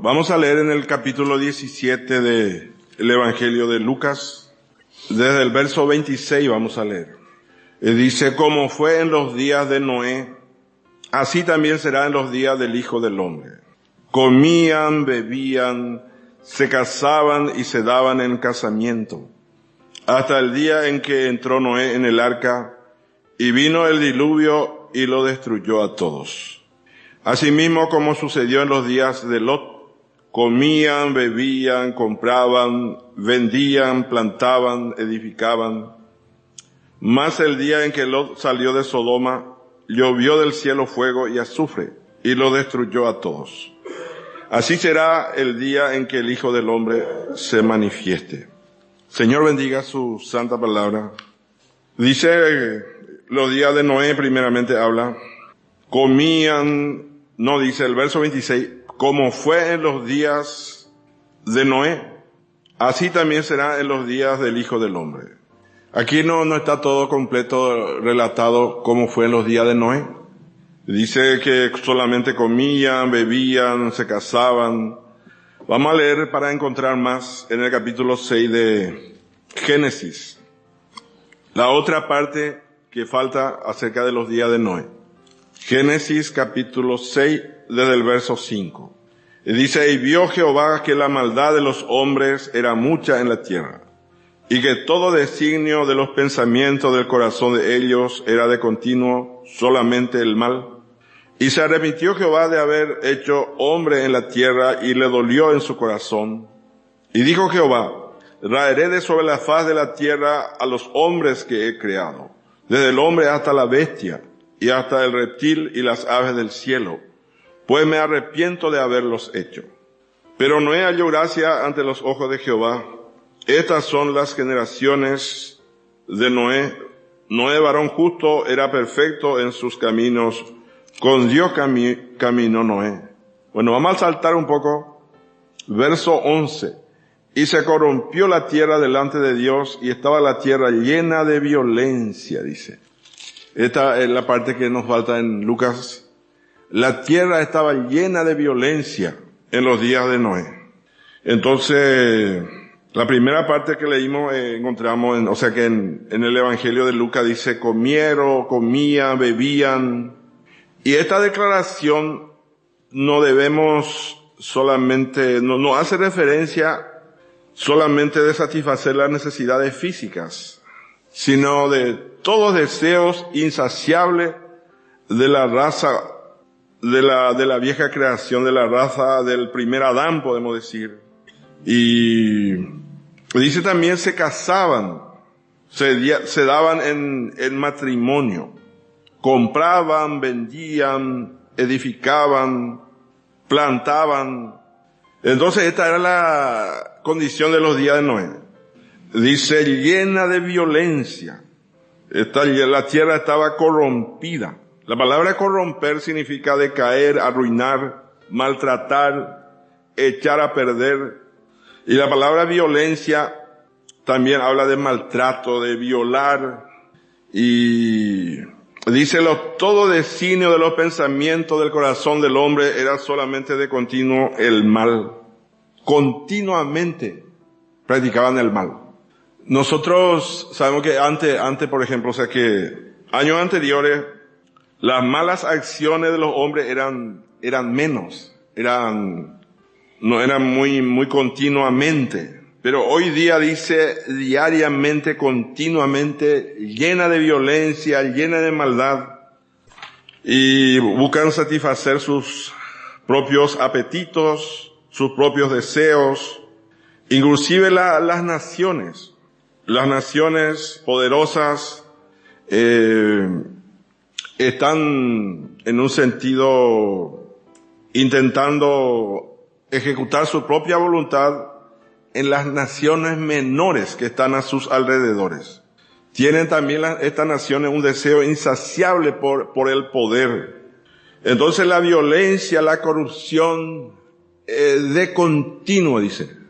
Vamos a leer en el capítulo 17 del Evangelio de Lucas, desde el verso 26 vamos a leer. Dice, como fue en los días de Noé, así también será en los días del Hijo del Hombre. Comían, bebían, se casaban y se daban en casamiento, hasta el día en que entró Noé en el arca, y vino el diluvio y lo destruyó a todos. Asimismo como sucedió en los días de Lot, comían, bebían, compraban, vendían, plantaban, edificaban. Mas el día en que Lot salió de Sodoma, llovió del cielo fuego y azufre, y lo destruyó a todos. Así será el día en que el Hijo del Hombre se manifieste. Señor, bendiga su santa palabra. Dice, los días de Noé primeramente habla, comían, no dice el verso 26, como fue en los días de Noé, así también será en los días del Hijo del Hombre. Aquí no está todo completo relatado como fue en los días de Noé. Dice que solamente comían, bebían, se casaban. Vamos a leer para encontrar más en el capítulo 6 de Génesis. La otra parte que falta acerca de los días de Noé. Génesis capítulo 6 desde el verso 5. Y dice, y vio Jehová que la maldad de los hombres era mucha en la tierra, y que todo designio de los pensamientos del corazón de ellos era de continuo solamente el mal. Y se arrepintió Jehová de haber hecho hombre en la tierra, y le dolió en su corazón. Y dijo Jehová, raeré de sobre la faz de la tierra a los hombres que he creado, desde el hombre hasta la bestia, y hasta el reptil y las aves del cielo, pues me arrepiento de haberlos hecho. Pero Noé halló gracia ante los ojos de Jehová. Estas son las generaciones de Noé. Noé, varón justo, era perfecto en sus caminos. Con Dios caminó Noé. Bueno, vamos a saltar un poco. Verso 11. Y se corrompió la tierra delante de Dios, y estaba la tierra llena de violencia, dice. Esta es la parte que nos falta en Lucas. La tierra estaba llena de violencia en los días de Noé. Entonces, la primera parte que leímos encontramos, en el Evangelio de Lucas dice, comían, bebían. Y esta declaración no debemos solamente, no hace referencia solamente de satisfacer las necesidades físicas, sino de todos deseos insaciables de la raza, de la vieja creación, de la raza del primer Adán, podemos decir. Y dice también se casaban, se daban en matrimonio, compraban, vendían, edificaban, plantaban. Entonces esta era la condición de los días de Noé. Dice llena de violencia. La tierra estaba corrompida. La palabra corromper significa decaer, arruinar, maltratar, echar a perder. Y la palabra violencia también habla de maltrato, de violar. Y dice todo designio de los pensamientos del corazón del hombre era solamente de continuo el mal. Continuamente practicaban el mal. Nosotros sabemos que antes, por ejemplo, que años anteriores, las malas acciones de los hombres eran menos, no eran muy continuamente. Pero hoy día dice diariamente, continuamente, llena de violencia, llena de maldad, y buscan satisfacer sus propios apetitos, sus propios deseos, inclusive las naciones poderosas, están en un sentido intentando ejecutar su propia voluntad en las naciones menores que están a sus alrededores. Tienen también estas naciones un deseo insaciable por el poder. Entonces la violencia, la corrupción, de continuo, dice.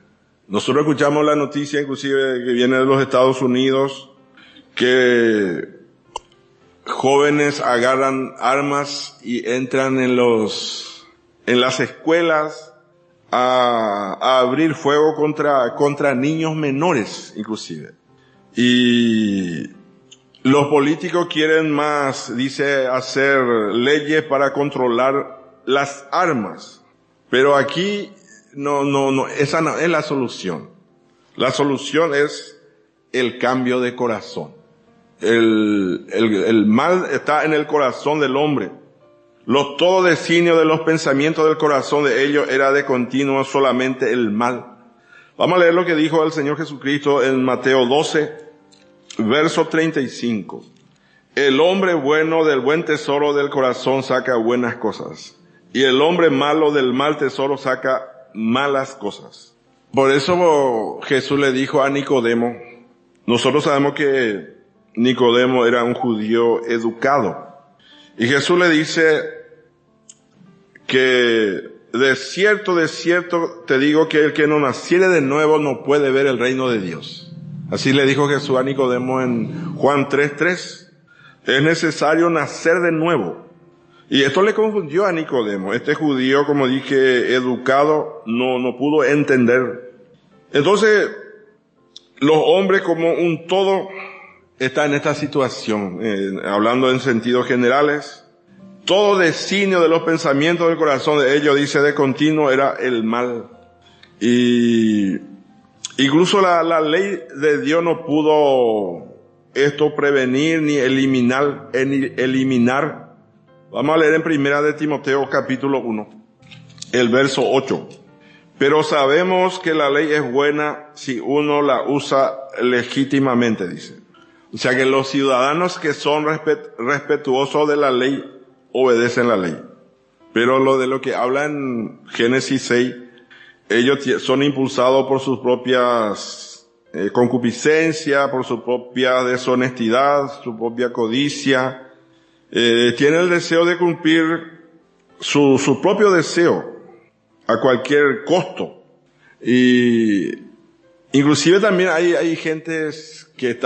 Nosotros escuchamos la noticia inclusive que viene de los Estados Unidos, que jóvenes agarran armas y entran en las escuelas a abrir fuego contra niños menores, inclusive. Y los políticos quieren más, dice, hacer leyes para controlar las armas. Pero aquí no, esa no es la solución. La solución es el cambio de corazón. El mal está en el corazón del hombre. Todo designio de los pensamientos del corazón de ellos era de continuo solamente el mal. Vamos a leer lo que dijo el Señor Jesucristo en Mateo 12, verso 35. El hombre bueno del buen tesoro del corazón saca buenas cosas, y el hombre malo del mal tesoro saca malas cosas. Por eso Jesús le dijo a Nicodemo, nosotros sabemos que Nicodemo era un judío educado, y Jesús le dice que de cierto te digo que el que no naciere de nuevo no puede ver el reino de Dios. Así le dijo Jesús a Nicodemo en Juan 3:3. Es necesario nacer de nuevo. Y esto le confundió a Nicodemo. Este judío, como dije, educado, no pudo entender. Entonces, los hombres como un todo están en esta situación, hablando en sentidos generales. Todo designio de los pensamientos del corazón de ellos, dice de continuo, era el mal. Y incluso la ley de Dios no pudo esto prevenir ni eliminar. Vamos a leer en Primera de Timoteo capítulo 1, el verso 8. Pero sabemos que la ley es buena si uno la usa legítimamente, dice. O sea que los ciudadanos que son respetuosos de la ley obedecen la ley. Pero lo que habla en Génesis 6, ellos son impulsados por sus propias concupiscencia, por su propia deshonestidad, su propia codicia. Tienen el deseo de cumplir su propio deseo a cualquier costo. Y inclusive también hay gentes que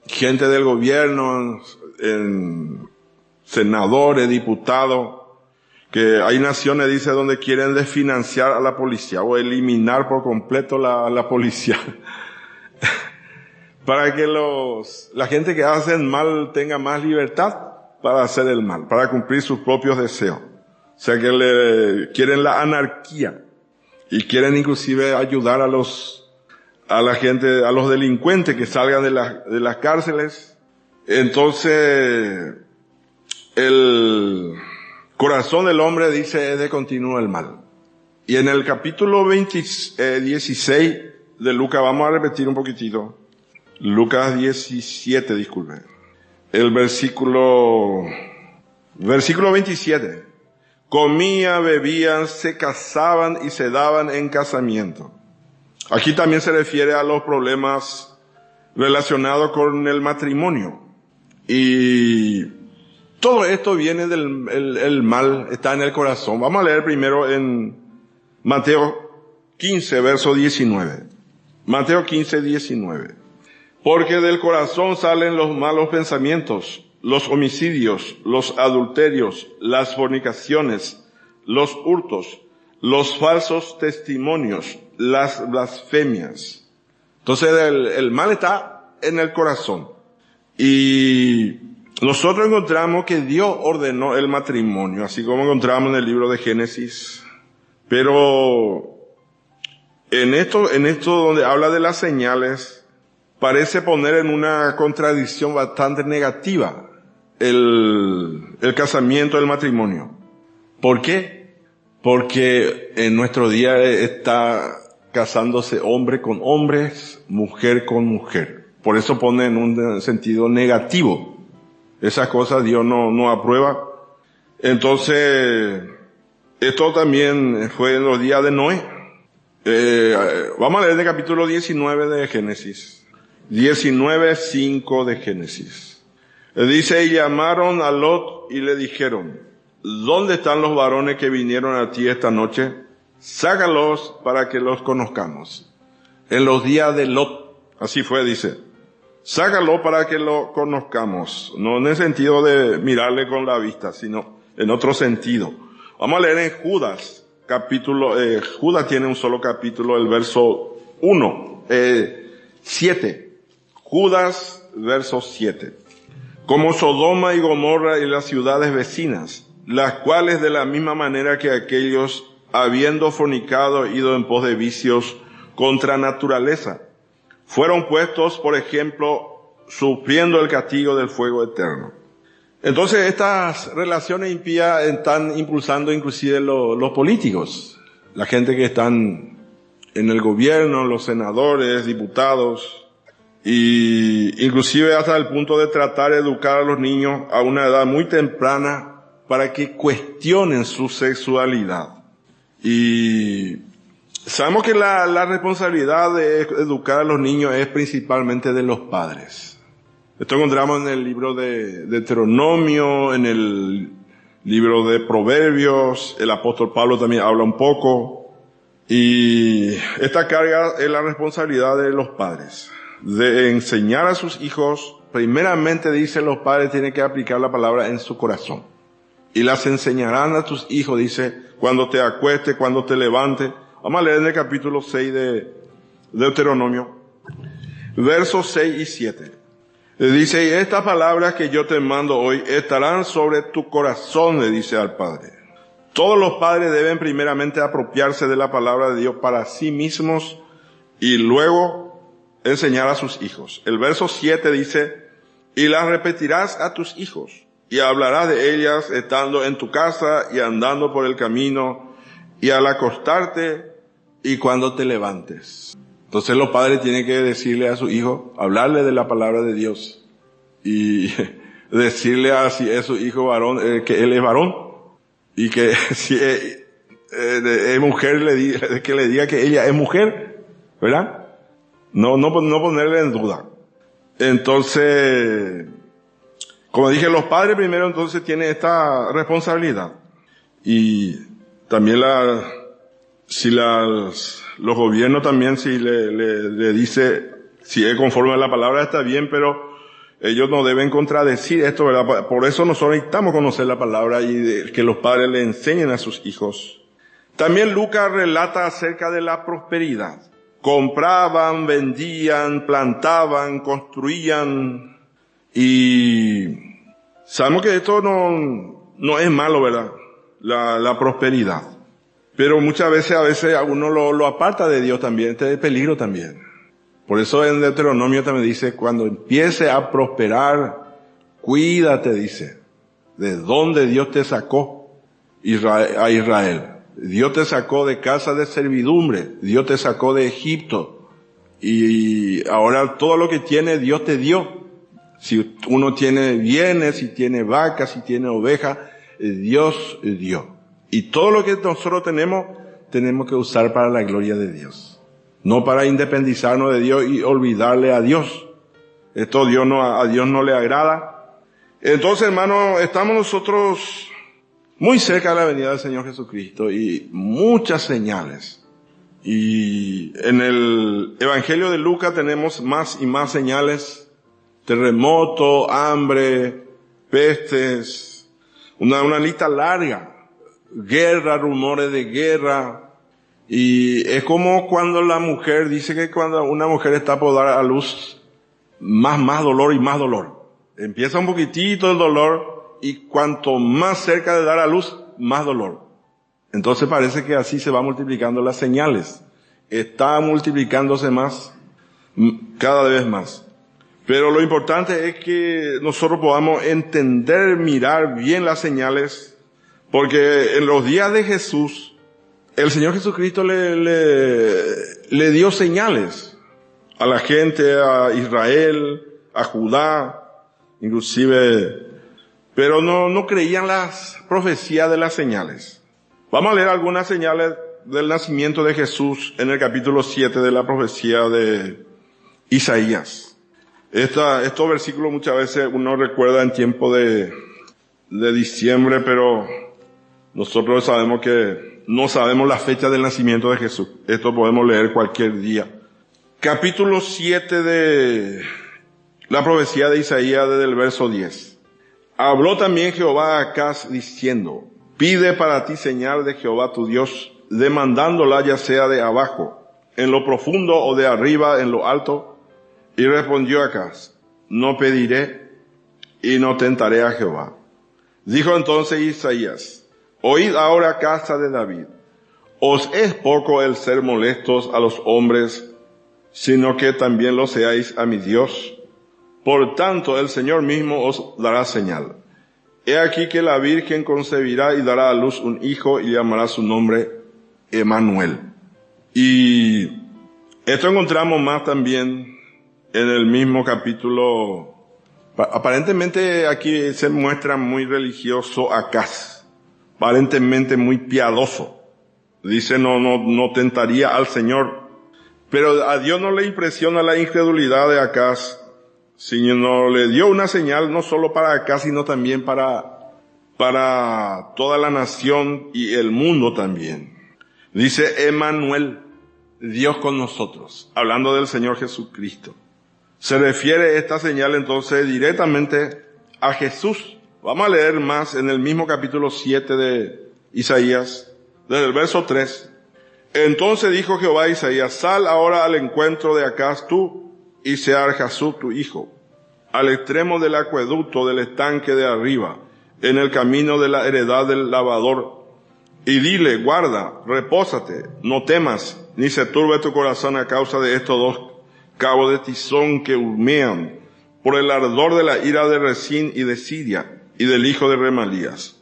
gente del gobierno, senadores, diputados, que hay naciones, dice, donde quieren desfinanciar a la policía o eliminar por completo la policía. Para que la gente que hace mal tenga más libertad para hacer el mal, para cumplir sus propios deseos. O sea que quieren la anarquía y quieren inclusive ayudar a la gente, a los delincuentes que salgan de las cárceles. Entonces, el corazón del hombre, dice, es de continuo el mal. Y en el capítulo 16 de Lucas, vamos a repetir un poquitito. Lucas 17, disculpe. El versículo 27. Comían, bebían, se casaban y se daban en casamiento. Aquí también se refiere a los problemas relacionados con el matrimonio. Y todo esto viene el mal, está en el corazón. Vamos a leer primero en Mateo 15, verso 19. Mateo 15, 19. Porque del corazón salen los malos pensamientos, los homicidios, los adulterios, las fornicaciones, los hurtos, los falsos testimonios, las blasfemias. Entonces el mal está en el corazón. Y nosotros encontramos que Dios ordenó el matrimonio, así como encontramos en el libro de Génesis. Pero en esto donde habla de las señales, parece poner en una contradicción bastante negativa el casamiento, el matrimonio. ¿Por qué? Porque en nuestro día está casándose hombre con hombres, mujer con mujer. Por eso pone en un sentido negativo. Esas cosas Dios no aprueba. Entonces, esto también fue en los días de Noé. Vamos a leer el capítulo 19 de Génesis. 19:5 de Génesis. Dice, y llamaron a Lot y le dijeron, ¿dónde están los varones que vinieron a ti esta noche? Sácalos para que los conozcamos. En los días de Lot, así fue, dice. Sácalo para que lo conozcamos. No en el sentido de mirarle con la vista, sino en otro sentido. Vamos a leer en Judas, Judas tiene un solo capítulo, el verso 7. Judas, verso 7. Como Sodoma y Gomorra y las ciudades vecinas, las cuales de la misma manera que aquellos, habiendo fornicado, ido en pos de vicios contra naturaleza, fueron puestos, por ejemplo, sufriendo el castigo del fuego eterno. Entonces estas relaciones impías están impulsando inclusive los políticos, la gente que están en el gobierno, los senadores, diputados, y inclusive hasta el punto de tratar de educar a los niños a una edad muy temprana para que cuestionen su sexualidad. Y sabemos que la responsabilidad de educar a los niños es principalmente de los padres. Esto encontramos en el libro de Deuteronomio, en el libro de Proverbios, el apóstol Pablo también habla un poco. Y esta carga es la responsabilidad de los padres, de enseñar a sus hijos. Primeramente dice, los padres tienen que aplicar la palabra en su corazón. Y las enseñarán a tus hijos, dice, cuando te acuestes, cuando te levantes. Vamos a leer en el capítulo 6 de Deuteronomio, versos 6 y 7. Le dice, y estas palabras que yo te mando hoy estarán sobre tu corazón, le dice al padre. Todos los padres deben primeramente apropiarse de la palabra de Dios para sí mismos y luego enseñar a sus hijos. El verso 7 dice, y las repetirás a tus hijos y hablarás de ellas estando en tu casa y andando por el camino y al acostarte y cuando te levantes. Entonces los padres tienen que decirle a su hijo, hablarle de la palabra de Dios y decirle a si es su hijo varón, que él es varón, y que si es mujer que le diga que ella es mujer, ¿verdad? No ponerle en duda. Entonces, como dije, los padres primero entonces tienen esta responsabilidad. Y también los gobiernos también, si le dice, si es conforme a la palabra está bien, pero ellos no deben contradecir esto, ¿verdad? Por eso nosotros necesitamos conocer la palabra y que los padres le enseñen a sus hijos. También Lucas relata acerca de la prosperidad. Compraban, vendían, plantaban, construían, y sabemos que esto no es malo, ¿verdad? La prosperidad. Pero muchas veces a uno lo aparta de Dios también, este es peligro también. Por eso en Deuteronomio también dice, cuando empiece a prosperar, cuídate, dice, de dónde Dios te sacó a Israel. Dios te sacó de casa de servidumbre, Dios te sacó de Egipto, y ahora todo lo que tiene Dios te dio. Si uno tiene bienes, si tiene vacas, si tiene ovejas, Dios dio. Y todo lo que nosotros tenemos que usar para la gloria de Dios. No para independizarnos de Dios y olvidarle a Dios. Esto a Dios no le agrada. Entonces, hermanos, estamos nosotros muy cerca de la venida del Señor Jesucristo y muchas señales. Y en el Evangelio de Lucas tenemos más y más señales. Terremoto, hambre, pestes, una lista larga. Guerra, rumores de guerra. Y es como cuando la mujer, dice que cuando una mujer está por dar a luz, más dolor y más dolor. Empieza un poquitito el dolor y cuanto más cerca de dar a luz, más dolor. Entonces parece que así se va multiplicando las señales. Está multiplicándose más, cada vez más. Pero lo importante es que nosotros podamos entender, mirar bien las señales, porque en los días de Jesús, el Señor Jesucristo le dio señales a la gente, a Israel, a Judá, inclusive, pero no creían las profecías de las señales. Vamos a leer algunas señales del nacimiento de Jesús en el capítulo 7 de la profecía de Isaías. Estos versículos muchas veces uno recuerda en tiempo de diciembre, pero nosotros sabemos que no sabemos la fecha del nacimiento de Jesús. Esto podemos leer cualquier día. Capítulo 7 de la profecía de Isaías desde el verso 10. Habló también Jehová a Acaz diciendo, pide para ti señal de Jehová tu Dios, demandándola ya sea de abajo, en lo profundo o de arriba en lo alto. Y respondió Acaz: no pediré y no tentaré a Jehová. Dijo entonces Isaías: oíd ahora, casa de David, ¿os es poco el ser molestos a los hombres, sino que también lo seáis a mi Dios? Por tanto, el Señor mismo os dará señal. He aquí que la Virgen concebirá y dará a luz un hijo y llamará su nombre Emmanuel. Y esto encontramos más también en el mismo capítulo. Aparentemente aquí se muestra muy religioso Acaz, aparentemente muy piadoso. Dice no tentaría al Señor, pero a Dios no le impresiona la incredulidad de Acaz, sino le dio una señal no solo para Acaz, sino también para toda la nación y el mundo también. Dice Emmanuel, Dios con nosotros, hablando del Señor Jesucristo. Se refiere esta señal entonces directamente a Jesús. Vamos a leer más en el mismo capítulo 7 de Isaías, desde el verso 3. Entonces dijo Jehová a Isaías: sal ahora al encuentro de Acaz tú, y Sear-Jasub tu hijo, al extremo del acueducto del estanque de arriba, en el camino de la heredad del lavador, y dile: guarda, repósate, no temas, ni se turbe tu corazón a causa de estos dos cabos de tizón que humean, por el ardor de la ira de Resín y de Siria, y del hijo de Remalías.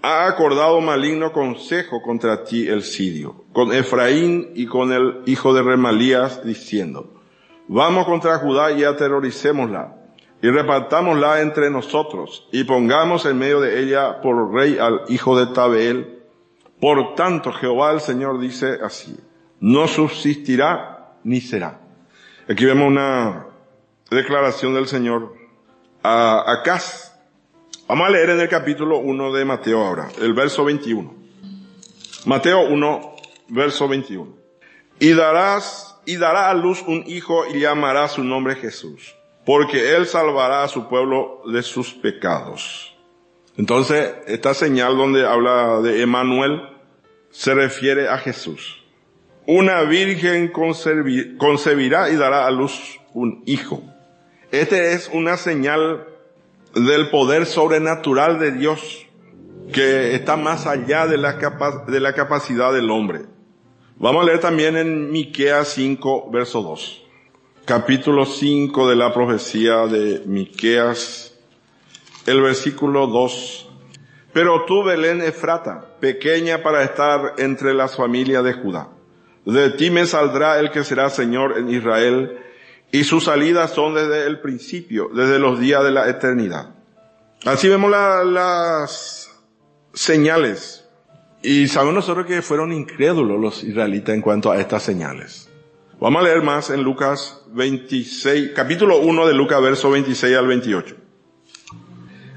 Ha acordado maligno consejo contra ti el sirio, con Efraín y con el hijo de Remalías, diciendo: vamos contra Judá y aterroricémosla, y repartámosla entre nosotros, y pongamos en medio de ella por rey al hijo de Tabeel. Por tanto, Jehová el Señor dice así: no subsistirá ni será. Aquí vemos una declaración del Señor a Acaz. Vamos a leer en el capítulo 1 de Mateo ahora, el verso 21. Mateo 1, verso 21. Y dará a luz un hijo y llamará su nombre Jesús, porque él salvará a su pueblo de sus pecados. Entonces, esta señal donde habla de Emmanuel se refiere a Jesús. Una virgen concebirá y dará a luz un hijo. Este es una señal del poder sobrenatural de Dios, que está más allá de la capacidad del hombre. Vamos a leer también en Miqueas 5, verso 2. Capítulo 5 de la profecía de Miqueas, el versículo 2. Pero tú, Belén Efrata, pequeña para estar entre las familias de Judá, de ti me saldrá el que será Señor en Israel, y sus salidas son desde el principio, desde los días de la eternidad. Así vemos las señales. Y sabemos nosotros que fueron incrédulos los israelitas en cuanto a estas señales. Vamos a leer más en Lucas 26, capítulo 1 de Lucas, verso 26 al 28.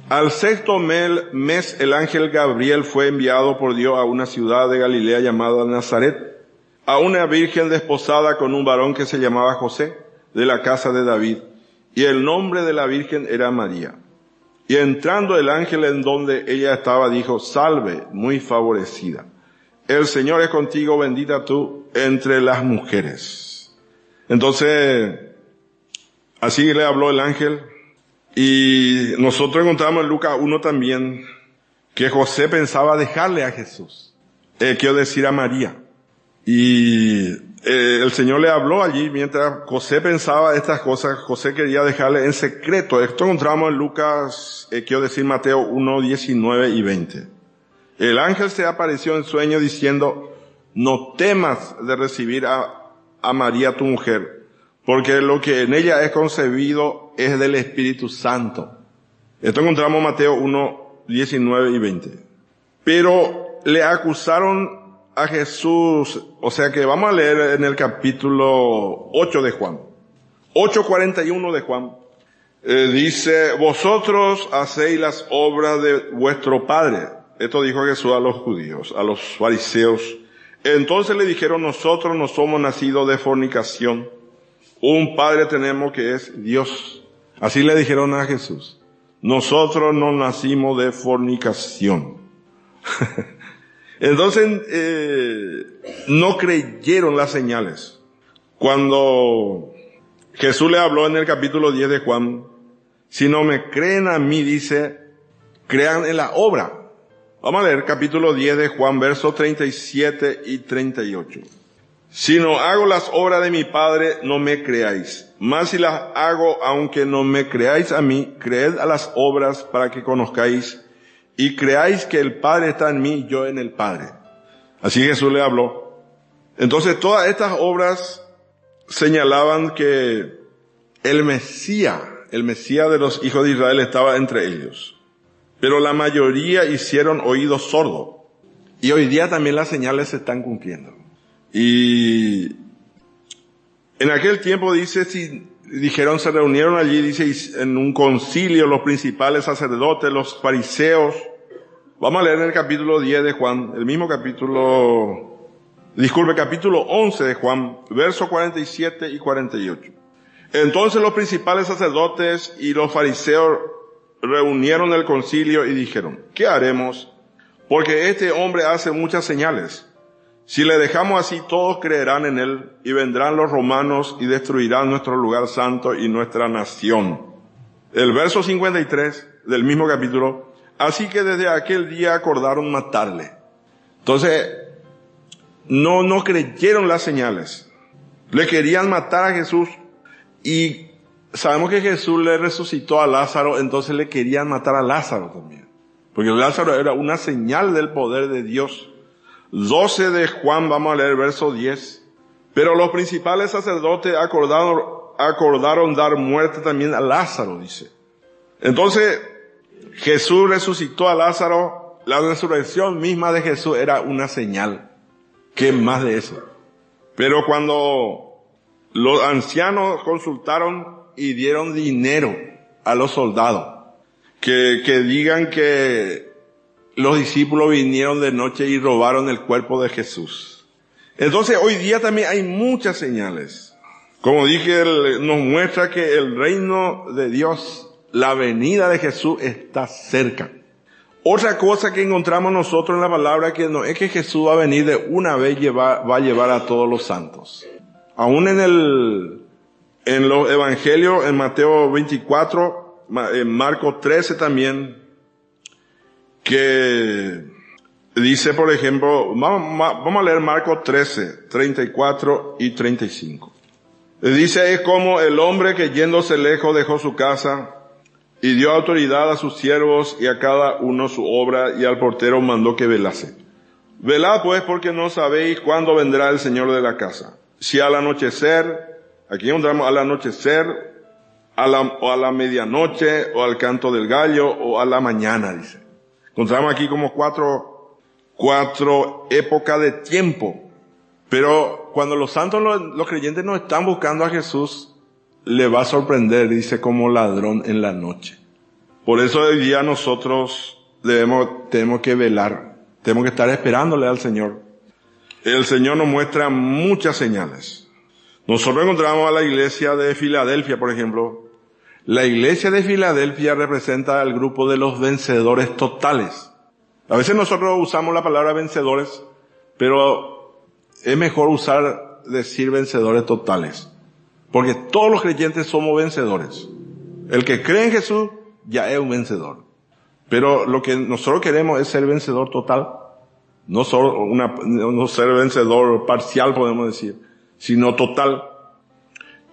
Al sexto mes el ángel Gabriel fue enviado por Dios a una ciudad de Galilea llamada Nazaret, a una virgen desposada con un varón que se llamaba José, de la casa de David, y el nombre de la virgen era María. Y entrando el ángel en donde ella estaba, dijo: salve, muy favorecida, el Señor es contigo, bendita tú entre las mujeres. Entonces, así le habló el ángel. Y nosotros encontramos en Lucas 1 también que José pensaba dejarle a Jesús, quiero decir a María. Y el Señor le habló allí mientras José pensaba estas cosas. José quería dejarle en secreto. Esto encontramos en Lucas, quiero decir Mateo 1, 19 y 20. El ángel se apareció en sueño diciendo: no temas de recibir a María tu mujer, porque lo que en ella es concebido es del Espíritu Santo. Esto encontramos en Mateo 1, 19 y 20. Pero le acusaron a Jesús, o sea que vamos a leer en el capítulo 8 de Juan. 8:41 de Juan. Dice: vosotros hacéis las obras de vuestro padre. Esto dijo Jesús a los judíos, a los fariseos. Entonces le dijeron: nosotros no somos nacidos de fornicación. Un padre tenemos que es Dios. Así le dijeron a Jesús: nosotros no nacimos de fornicación. Entonces, no creyeron las señales. Cuando Jesús le habló en el capítulo 10 de Juan, si no me creen a mí, dice, crean en la obra. Vamos a leer capítulo 10 de Juan, versos 37 y 38. Si no hago las obras de mi Padre, no me creáis. Mas si las hago, aunque no me creáis a mí, creed a las obras para que conozcáis y creáis que el Padre está en mí y yo en el Padre. Así Jesús le habló. Entonces todas estas obras señalaban que el Mesías de los hijos de Israel estaba entre ellos. Pero la mayoría hicieron oídos sordos. Y hoy día también las señales se están cumpliendo. Y en aquel tiempo dice, se reunieron allí, dice, en un concilio los principales sacerdotes, los fariseos. Vamos a leer en el capítulo 10 de Juan, capítulo 11 de Juan, versos 47 y 48. Entonces los principales sacerdotes y los fariseos reunieron el concilio y dijeron, ¿qué haremos? Porque este hombre hace muchas señales. Si le dejamos así, todos creerán en él, y vendrán los romanos y destruirán nuestro lugar santo y nuestra nación. El verso 53 del mismo capítulo, así que desde aquel día acordaron matarle. Entonces, no creyeron las señales. Le querían matar a Jesús, y sabemos que Jesús le resucitó a Lázaro, entonces le querían matar a Lázaro también. Porque Lázaro era una señal del poder de Dios. 12 de Juan, vamos a leer verso 10. Pero los principales sacerdotes acordaron dar muerte también a Lázaro, dice. Entonces, Jesús resucitó a Lázaro. La resurrección misma de Jesús era una señal. ¿Qué más de eso? Pero cuando los ancianos consultaron y dieron dinero a los soldados, que digan que los discípulos vinieron de noche y robaron el cuerpo de Jesús. Entonces hoy día también hay muchas señales. Como dije, nos muestra que el reino de Dios, la venida de Jesús está cerca. Otra cosa que encontramos nosotros en la palabra que no es que Jesús va a venir de una vez va a llevar a todos los santos. Aún en los evangelios, en Mateo 24, en Marcos 13 también, que dice, por ejemplo, vamos a leer Marcos 13, 34 y 35. Dice, es como el hombre que yéndose lejos dejó su casa y dio autoridad a sus siervos y a cada uno su obra, y al portero mandó que velase. Velad pues, porque no sabéis cuándo vendrá el Señor de la casa. Si al anochecer, aquí encontramos al anochecer, o a la medianoche, o al canto del gallo, o a la mañana, dice. Encontramos aquí como cuatro épocas de tiempo. Pero cuando los santos, los creyentes no están buscando a Jesús, le va a sorprender, dice, como ladrón en la noche. Por eso hoy día nosotros tenemos que velar, tenemos que estar esperándole al Señor. El Señor nos muestra muchas señales. Nosotros encontramos a la iglesia de Filadelfia, por ejemplo. La iglesia de Filadelfia representa al grupo de los vencedores totales. A veces nosotros usamos la palabra vencedores, pero es mejor decir vencedores totales. Porque todos los creyentes somos vencedores. El que cree en Jesús ya es un vencedor. Pero lo que nosotros queremos es ser vencedor total. No ser vencedor parcial, podemos decir, sino total.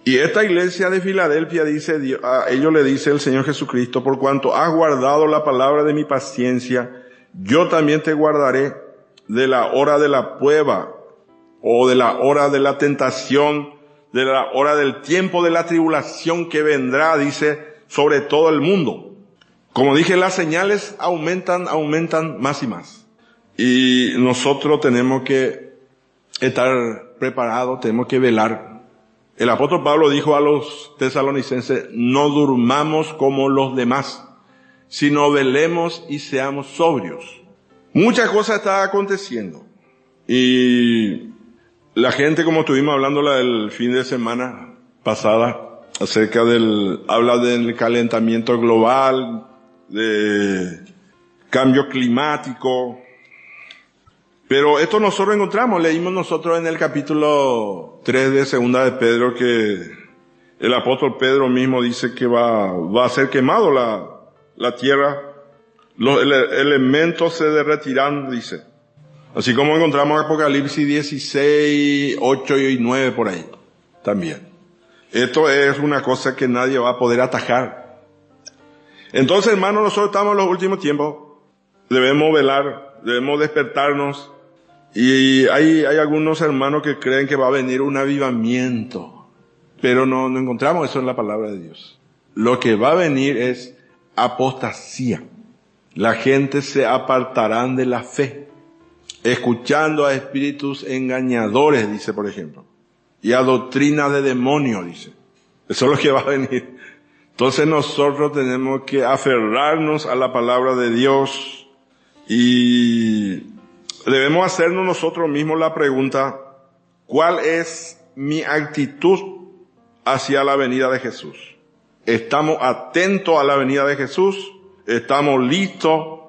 Y esta iglesia de Filadelfia dice, a ellos le dice el Señor Jesucristo, por cuanto has guardado la palabra de mi paciencia, yo también te guardaré de la hora de la prueba, o de la hora de la tentación, de la hora del tiempo de la tribulación que vendrá, dice, sobre todo el mundo. Como dije, las señales aumentan más y más. Y nosotros tenemos que estar preparados, tenemos que velar. El apóstol Pablo dijo a los tesalonicenses, no durmamos como los demás, sino velemos y seamos sobrios. Muchas cosas están aconteciendo. Y la gente, como estuvimos hablando el fin de semana pasada, habla del calentamiento global, de cambio climático. Pero esto nosotros encontramos, leímos nosotros en el capítulo 3 de Segunda de Pedro que el apóstol Pedro mismo dice que va a ser quemado la tierra, los elementos se derretirán, dice. Así como encontramos Apocalipsis 16, 8 y 9 por ahí, también. Esto es una cosa que nadie va a poder atajar. Entonces, hermanos, nosotros estamos en los últimos tiempos. Debemos velar, debemos despertarnos. Y hay algunos hermanos que creen que va a venir un avivamiento. Pero no encontramos eso en la palabra de Dios. Lo que va a venir es apostasía. La gente se apartarán de la fe, escuchando a espíritus engañadores, dice por ejemplo, y a doctrinas de demonios, dice. Eso es lo que va a venir. Entonces nosotros tenemos que aferrarnos a la palabra de Dios y debemos hacernos nosotros mismos la pregunta, ¿cuál es mi actitud hacia la venida de Jesús? ¿Estamos atentos a la venida de Jesús? ¿Estamos listos?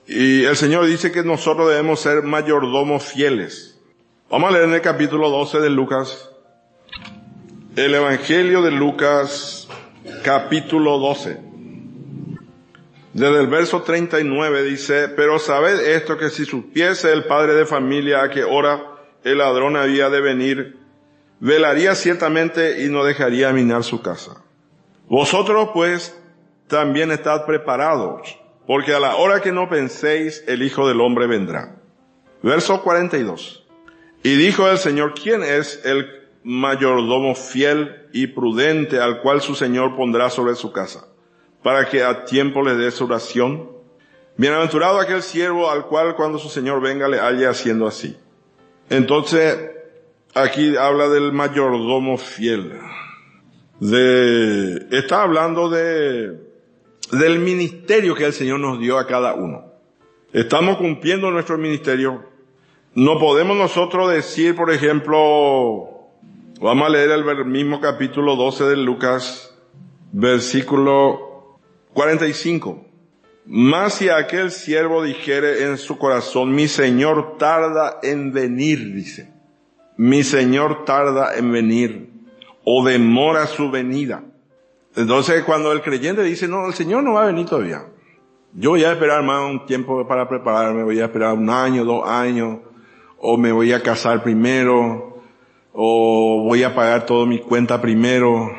Y el Señor dice que nosotros debemos ser mayordomos fieles. Vamos a leer en el capítulo 12 de Lucas, el Evangelio de Lucas, capítulo 12. Desde el verso 39 dice, pero sabed esto, que si supiese el padre de familia a qué hora el ladrón había de venir, velaría ciertamente y no dejaría minar su casa. Vosotros pues también estad preparados, porque a la hora que no penséis, el Hijo del Hombre vendrá. Verso 42. Y dijo el Señor, ¿quién es el mayordomo fiel y prudente al cual su Señor pondrá sobre su casa, para que a tiempo le dé su ración? Bienaventurado aquel siervo al cual cuando su Señor venga le halle haciendo así. Entonces, aquí habla del mayordomo fiel. Está hablando del ministerio que el Señor nos dio a cada uno. Estamos cumpliendo nuestro ministerio. No podemos nosotros decir, por ejemplo, vamos a leer el mismo capítulo 12 de Lucas, versículo 45. Mas si aquel siervo dijere en su corazón, mi Señor tarda en venir, dice. Mi Señor tarda en venir, o demora su venida. Entonces cuando el creyente dice, no, el Señor no va a venir todavía. Yo voy a esperar más un tiempo para prepararme, voy a esperar 1 año, 2 años, o me voy a casar primero, o voy a pagar toda mi cuenta primero.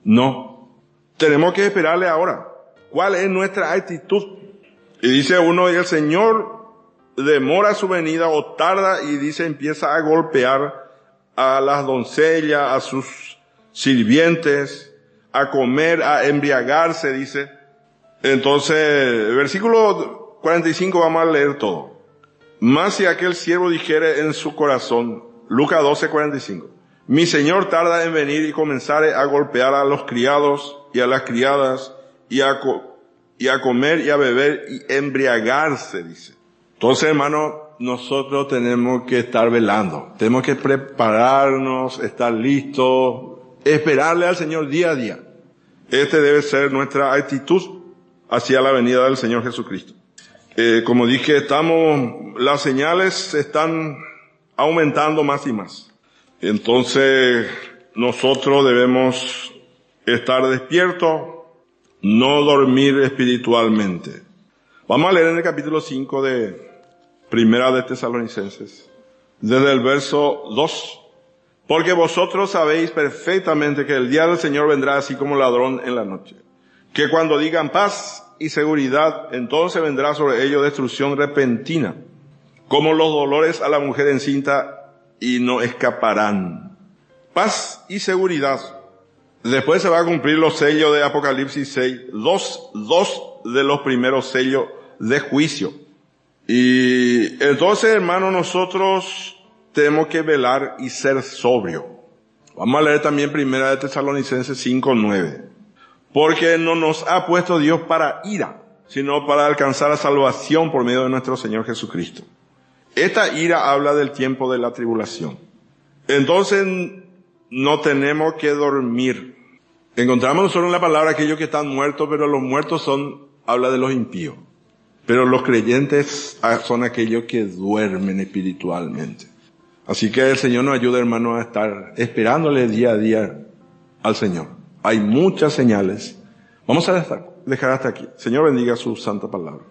No. Tenemos que esperarle ahora. ¿Cuál es nuestra actitud? Y dice uno, y el Señor demora su venida o tarda, y dice, empieza a golpear a las doncellas, a sus sirvientes, a comer, a embriagarse, dice. Entonces, versículo 45 vamos a leer todo. Mas si aquel siervo dijere en su corazón, Lucas 12, 45, mi Señor tarda en venir, y comenzare a golpear a los criados y a las criadas, y a comer y a beber y embriagarse, dice. Entonces, hermano, nosotros tenemos que estar velando, tenemos que prepararnos, estar listos, esperarle al Señor día a día. Este debe ser nuestra actitud hacia la venida del Señor Jesucristo. Como dije, las señales están aumentando más y más. Entonces, nosotros debemos estar despiertos, no dormir espiritualmente. Vamos a leer en el capítulo 5 de Primera de Tesalonicenses, desde el verso 2. Porque vosotros sabéis perfectamente que el día del Señor vendrá así como ladrón en la noche. Que cuando digan paz y seguridad, entonces vendrá sobre ellos destrucción repentina, como los dolores a la mujer encinta, y no escaparán. Paz y seguridad. Después se va a cumplir los sellos de Apocalipsis 6, dos de los primeros sellos de juicio. Y entonces, hermanos, nosotros tenemos que velar y ser sobrio. Vamos a leer también Primera de Tesalonicenses 5:9. Porque no nos ha puesto Dios para ira, sino para alcanzar la salvación por medio de nuestro Señor Jesucristo. Esta ira habla del tiempo de la tribulación. Entonces, no tenemos que dormir. Encontramos nosotros en la palabra aquellos que están muertos, pero los muertos habla de los impíos. Pero los creyentes son aquellos que duermen espiritualmente. Así que el Señor nos ayuda, hermano, a estar esperándole día a día al Señor. Hay muchas señales. Vamos a dejar hasta aquí. Señor, bendiga su santa palabra.